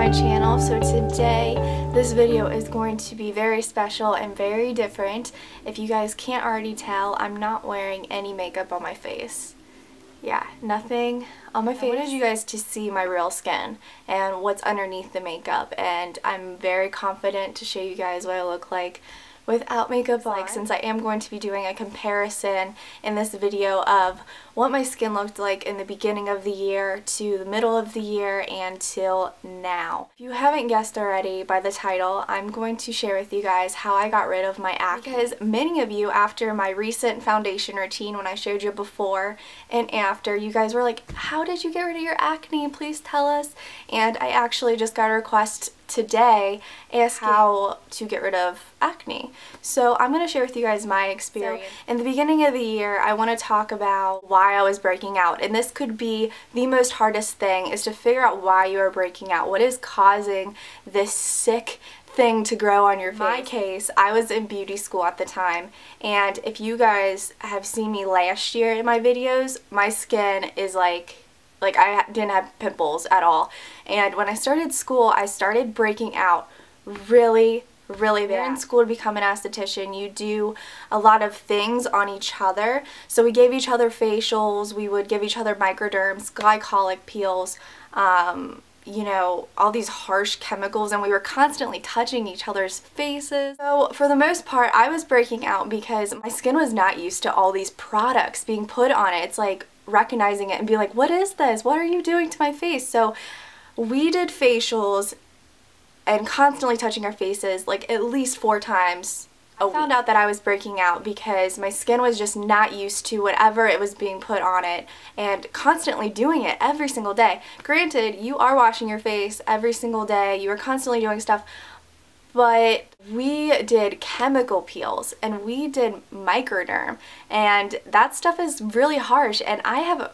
my channel. So today this video is going to be very special and very different. If you guys can't already tell, I'm not wearing any makeup on my face. Yeah, nothing on my face. I wanted you guys to see my real skin and what's underneath the makeup, and I'm very confident to show you guys what I look like without makeup, since I am going to be doing a comparison in this video of what my skin looked like in the beginning of the year to the middle of the year and till now. If you haven't guessed already by the title, I'm going to share with you guys how I got rid of my acne, because many of you, after my recent foundation routine when I showed you before and after, you guys were like, how did you get rid of your acne? Please tell us. And I actually just got a request today asking how to get rid of acne. So I'm going to share with you guys my experience. So in the beginning of the year, I want to talk about why I was breaking out, and this could be the most hardest thing, is to figure out why you are breaking out. What is causing this sick thing to grow on your face? In my case, I was in beauty school at the time, and if you guys have seen me last year in my videos, my skin is like I didn't have pimples at all. And when I started school, I started breaking out really bad. You're in school to become an esthetician, you do a lot of things on each other. So we gave each other facials, we would give each other microderms, glycolic peels, you know, all these harsh chemicals, and we were constantly touching each other's faces. So for the most part, I was breaking out because my skin was not used to all these products being put on it. It's like recognizing it and be like, what is this? What are you doing to my face? So we did facials and constantly touching our faces like at least 4 times a week. I found out that I was breaking out because my skin was just not used to whatever it was being put on it, and constantly doing it every single day. Granted, you are washing your face every single day, you are constantly doing stuff, but we did chemical peels and we did microderm, and that stuff is really harsh. And I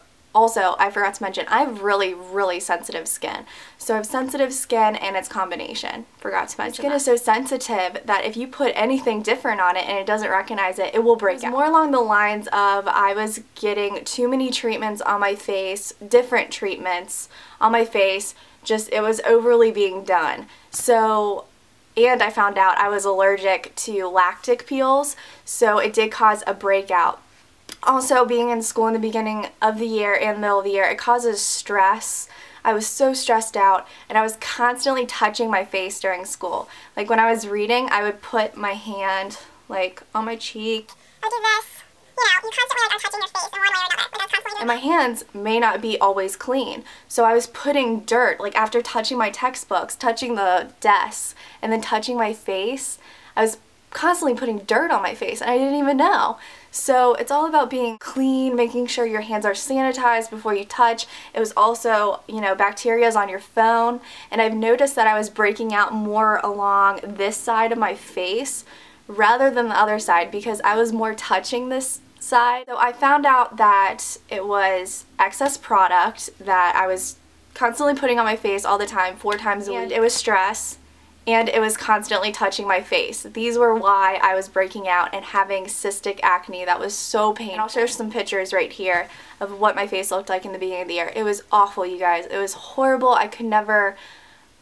forgot to mention, I have really sensitive skin. So I have sensitive skin and its combination. Forgot to mention skin is so sensitive that if you put anything different on it and it doesn't recognize it, it will break out. More along the lines of I was getting too many treatments on my face, different treatments on my face, just it was overly being done. So, and I found out I was allergic to lactic peels, so it did cause a breakout. Also, being in school in the beginning of the year and middle of the year, it causes stress. I was so stressed out, and I was constantly touching my face during school. Like when I was reading, I would put my hand like on my cheek. I do this. You know, you constantly are touching your face in one way or another. But I was constantly and my hands may not be always clean. So I was putting dirt, like after touching my textbooks, touching the desks, and then touching my face, I was constantly putting dirt on my face and I didn't even know. So it's all about being clean, making sure your hands are sanitized before you touch. It was also, you know, bacteria's on your phone, and I've noticed that I was breaking out more along this side of my face rather than the other side because I was more touching this side. So I found out that it was excess product that I was constantly putting on my face all the time, 4 times a week. And it was stress. And it was constantly touching my face. These were why I was breaking out and having cystic acne that was so painful. And I'll show some pictures right here of what my face looked like in the beginning of the year. It was awful, you guys. It was horrible. I could never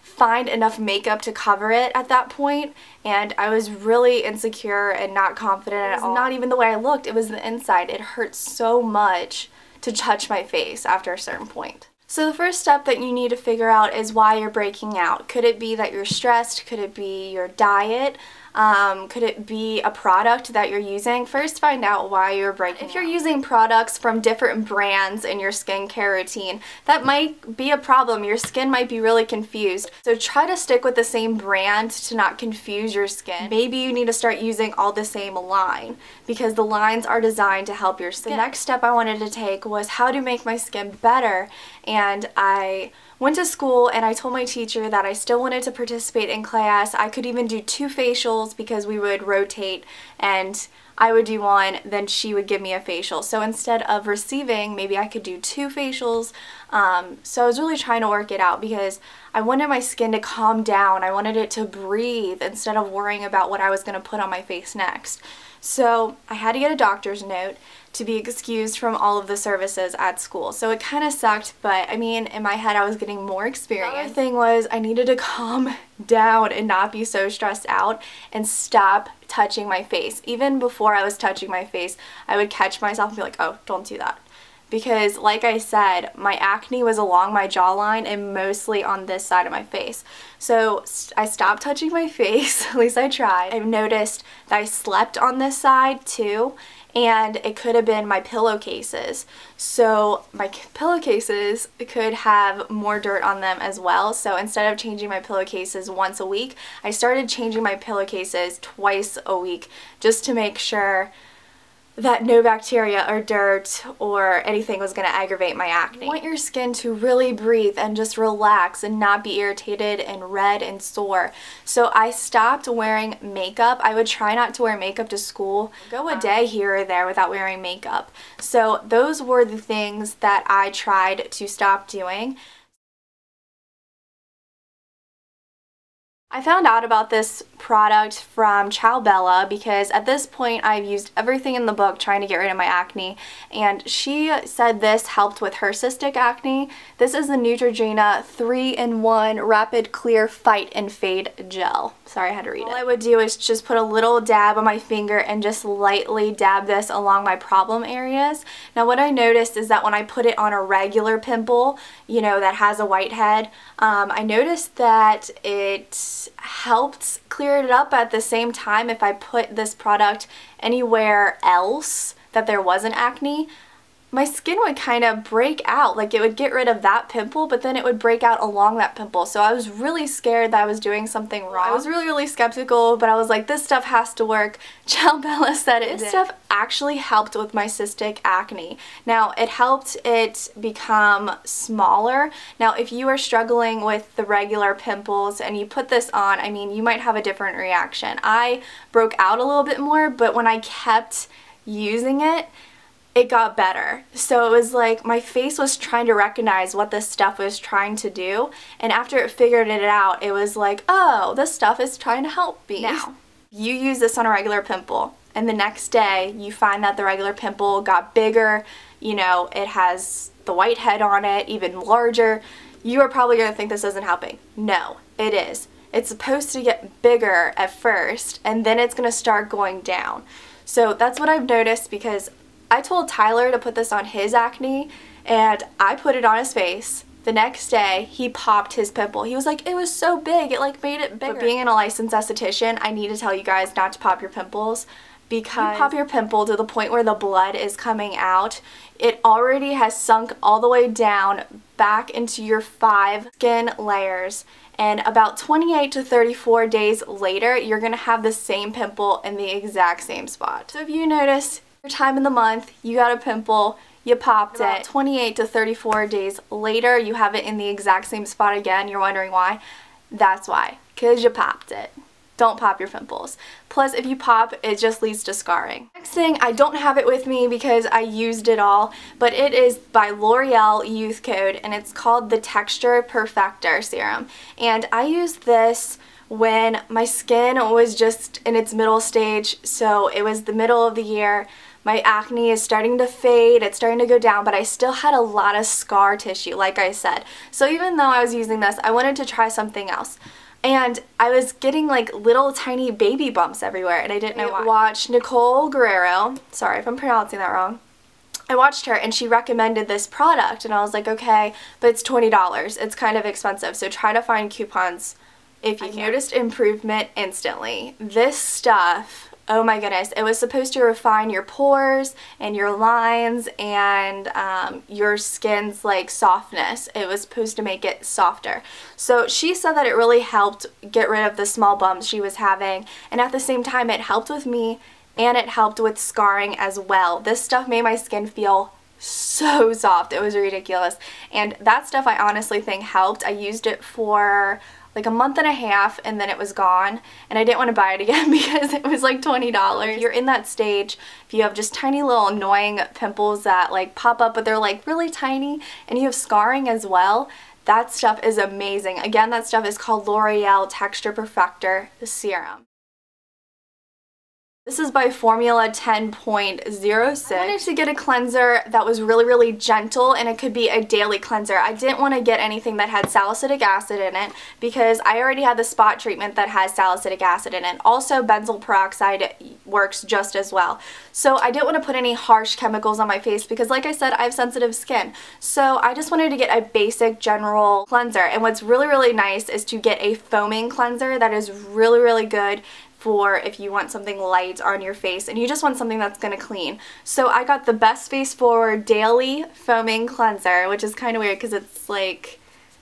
find enough makeup to cover it at that point, and I was really insecure and not confident at all. Not even the way I looked, it was the inside. It hurt so much to touch my face after a certain point. So the first step that you need to figure out is why you're breaking out. Could it be that you're stressed? Could it be your diet? Could it be a product that you're using? First, find out why you're breaking out. If you're using products from different brands in your skincare routine, that might be a problem. Your skin might be really confused. So try to stick with the same brand to not confuse your skin. Maybe you need to start using all the same line because the lines are designed to help your skin. The next step I wanted to take was how to make my skin better, and I went to school and I told my teacher that I still wanted to participate in class. I could even do 2 facials because we would rotate, and I would do one, then she would give me a facial. So instead of receiving, maybe I could do 2 facials. So I was really trying to work it out because I wanted my skin to calm down. I wanted it to breathe instead of worrying about what I was going to put on my face next. So I had to get a doctor's note to be excused from all of the services at school. So it kind of sucked, but I mean, in my head I was getting more experience. The other thing was I needed to calm down and not be so stressed out and stop touching my face. Even before I was touching my face, I would catch myself and be like, oh, don't do that. Because like I said, my acne was along my jawline and mostly on this side of my face. So I stopped touching my face, at least I tried. I've noticed that I slept on this side too, and it could have been my pillowcases. So my pillowcases could have more dirt on them as well. So instead of changing my pillowcases once a week, I started changing my pillowcases twice a week just to make sure that no bacteria or dirt or anything was going to aggravate my acne. You want your skin to really breathe and just relax and not be irritated and red and sore. So I stopped wearing makeup. I would try not to wear makeup to school. Go a day here or there without wearing makeup. So those were the things that I tried to stop doing. I found out about this product from Ciao Bella because at this point I've used everything in the book trying to get rid of my acne, and she said this helped with her cystic acne. This is the Neutrogena 3-in-1 Rapid Clear Fight and Fade Gel. Sorry, I had to read it. All I would do is just put a little dab on my finger and just lightly dab this along my problem areas. Now what I noticed is that when I put it on a regular pimple, you know, that has a whitehead, I noticed that it helped clear it up at the same time if I put this product anywhere else that there wasn't acne. My skin would kind of break out, like it would get rid of that pimple, but then it would break out along that pimple. So I was really scared that I was doing something wrong. I was really skeptical, but I was like, this stuff has to work. Ciao Bella said it. This stuff actually helped with my cystic acne. Now, it helped it become smaller. Now, if you are struggling with the regular pimples and you put this on, I mean, you might have a different reaction. I broke out a little bit more, but when I kept using it, it got better. So it was like my face was trying to recognize what this stuff was trying to do, and after it figured it out, it was like, oh, this stuff is trying to help me. Now, you use this on a regular pimple, and the next day you find that the regular pimple got bigger, you know, it has the whitehead on it, even larger. You are probably going to think this isn't helping. No, it is. It's supposed to get bigger at first, and then it's going to start going down. So that's what I've noticed, because I told Tyler to put this on his acne, and I put it on his face. The next day, he popped his pimple. He was like, it was so big, it like made it bigger. But being a licensed esthetician, I need to tell you guys not to pop your pimples, because you pop your pimple to the point where the blood is coming out, it already has sunk all the way down back into your 5 skin layers. And about 28 to 34 days later, you're going to have the same pimple in the exact same spot. So if you notice your time in the month, you got a pimple, you popped it, 28 to 34 days later, you have it in the exact same spot again, you're wondering why? That's why, because you popped it. Don't pop your pimples. Plus, if you pop, it just leads to scarring. Next thing, I don't have it with me because I used it all, but it is by L'Oreal Youth Code, and it's called the Texture Perfector Serum. And I used this when my skin was just in its middle stage, so it was the middle of the year. My acne is starting to fade, it's starting to go down, but I still had a lot of scar tissue, like I said. So even though I was using this, I wanted to try something else. And I was getting like little tiny baby bumps everywhere, and I didn't know why. I watched Nichole Guerrero, sorry if I'm pronouncing that wrong. I watched her and she recommended this product, and I was like, okay, but it's $20. It's kind of expensive, so try to find coupons if you can. I noticed improvement instantly. This stuff, oh my goodness, it was supposed to refine your pores and your lines and your skin's like softness. It was supposed to make it softer. So she said that it really helped get rid of the small bumps she was having, and at the same time it helped with me and it helped with scarring as well. This stuff made my skin feel so soft. It was ridiculous, and that stuff I honestly think helped. I used it for like a month and a half, and then it was gone, and I didn't want to buy it again because it was like $20. If you're in that stage, if you have just tiny little annoying pimples that like pop up but they're like really tiny, and you have scarring as well, that stuff is amazing. Again, that stuff is called L'Oreal Texture Perfector Serum. This is by Formula 10.06. I wanted to get a cleanser that was really, really gentle, and it could be a daily cleanser. I didn't want to get anything that had salicylic acid in it because I already had the spot treatment that has salicylic acid in it. Also, benzoyl peroxide works just as well. So I didn't want to put any harsh chemicals on my face because, like I said, I have sensitive skin. So I just wanted to get a basic general cleanser. And what's really, really nice is to get a foaming cleanser that is really, really good for if you want something light on your face and you just want something that's going to clean. So I got the Best Face Forward Daily Foaming Cleanser, which is kind of weird because it's like,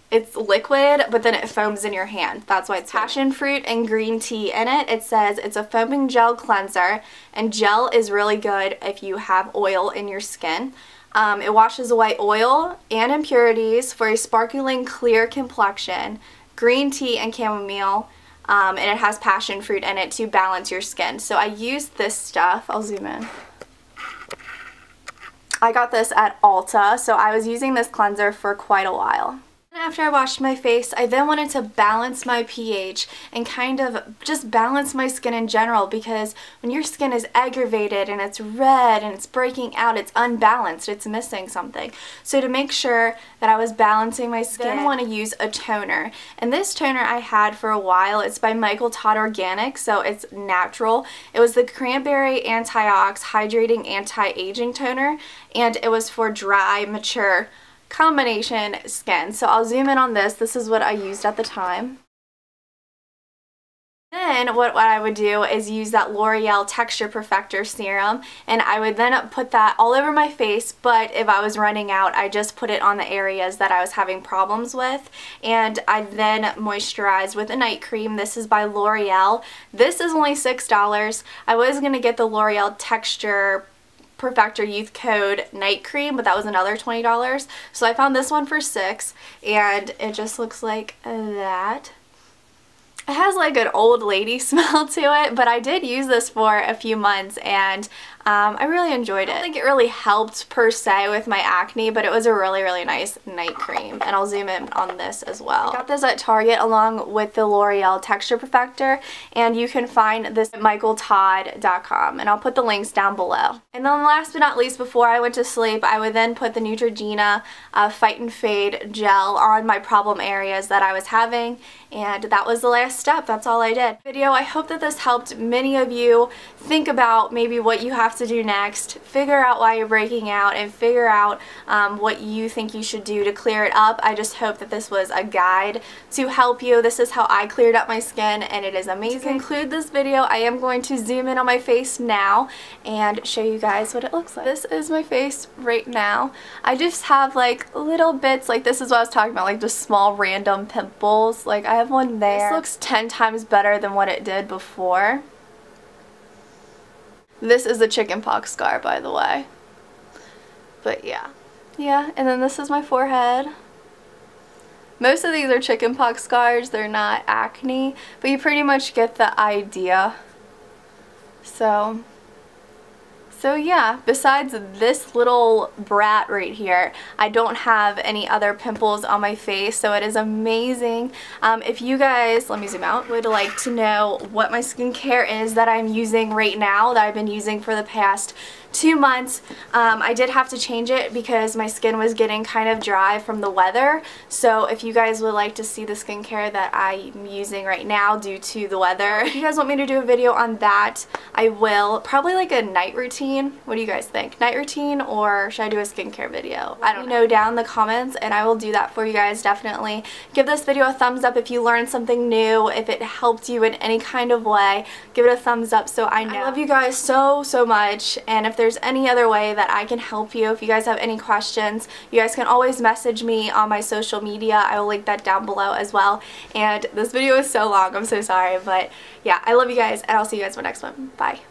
it's liquid, but then it foams in your hand. That's why it's passion fruit and green tea in it. It says it's a foaming gel cleanser, and gel is really good if you have oil in your skin. It washes away oil and impurities for a sparkling clear complexion, green tea and chamomile. And it has passion fruit in it to balance your skin. So I used this stuff. I'll zoom in. I got this at Ulta, so I was using this cleanser for quite a while. After I washed my face, I then wanted to balance my pH and kind of just balance my skin in general, because when your skin is aggravated and it's red and it's breaking out, it's unbalanced, it's missing something. So to make sure that I was balancing my skin, I want to use a toner. And this toner I had for a while. It's by Todd Organic, so it's natural. It was the Cranberry Antiox Hydrating Anti-Aging Toner, and it was for dry, mature combination skin. So I'll zoom in on this. This is what I used at the time. Then what I would do is use that L'Oreal Texture Perfector Serum, and I would then put that all over my face, but if I was running out, I just put it on the areas that I was having problems with. And I then moisturized with a night cream. This is by L'Oreal. This is only $6. I was going to get the L'Oreal Texture Perfector Youth Code night cream, but that was another $20. So I found this one for $6, and it just looks like that. It has like an old lady smell to it, but I did use this for a few months, and I really enjoyed it. I don't think it really helped per se with my acne, but it was a really, really nice night cream. And I'll zoom in on this as well. I got this at Target along with the L'Oreal Texture Perfector, and you can find this at michaeltodd.com, and I'll put the links down below. And then last but not least, before I went to sleep, I would then put the Neutrogena Fight and Fade gel on my problem areas that I was having, and that was the last step. That's all I did. I hope that this helped many of you think about maybe what you have to do next, figure out why you're breaking out, and figure out what you think you should do to clear it up. I just hope that this was a guide to help you. This is how I cleared up my skin, and it is amazing. To conclude this video, I am going to zoom in on my face now and show you guys what it looks like. This is my face right now. I just have like little bits, like this is what I was talking about, like just small random pimples. Like I have one there. This looks 10 times better than what it did before. This is a chickenpox scar, by the way. But yeah. Yeah, and then this is my forehead. Most of these are chickenpox scars. They're not acne, but you pretty much get the idea. So yeah, besides this little brat right here, I don't have any other pimples on my face, so it is amazing. If you guys, let me zoom out, would like to know what my skincare is that I'm using right now, that I've been using for the past 2 months. I did have to change it because my skin was getting kind of dry from the weather. So if you guys would like to see the skincare that I'm using right now due to the weather, if you guys want me to do a video on that, I will. Probably like a night routine. What do you guys think? Night routine, or should I do a skincare video? I don't know down in the comments, and I will do that for you guys, definitely. Give this video a thumbs up if you learned something new. If it helped you in any kind of way, give it a thumbs up so I know. I love you guys so much, and if there's any other way that I can help you, if you guys have any questions, you guys can always message me on my social media. I will link that down below as well. And this video is so long, I'm so sorry, but yeah, I love you guys, and I'll see you guys in my next one. Bye.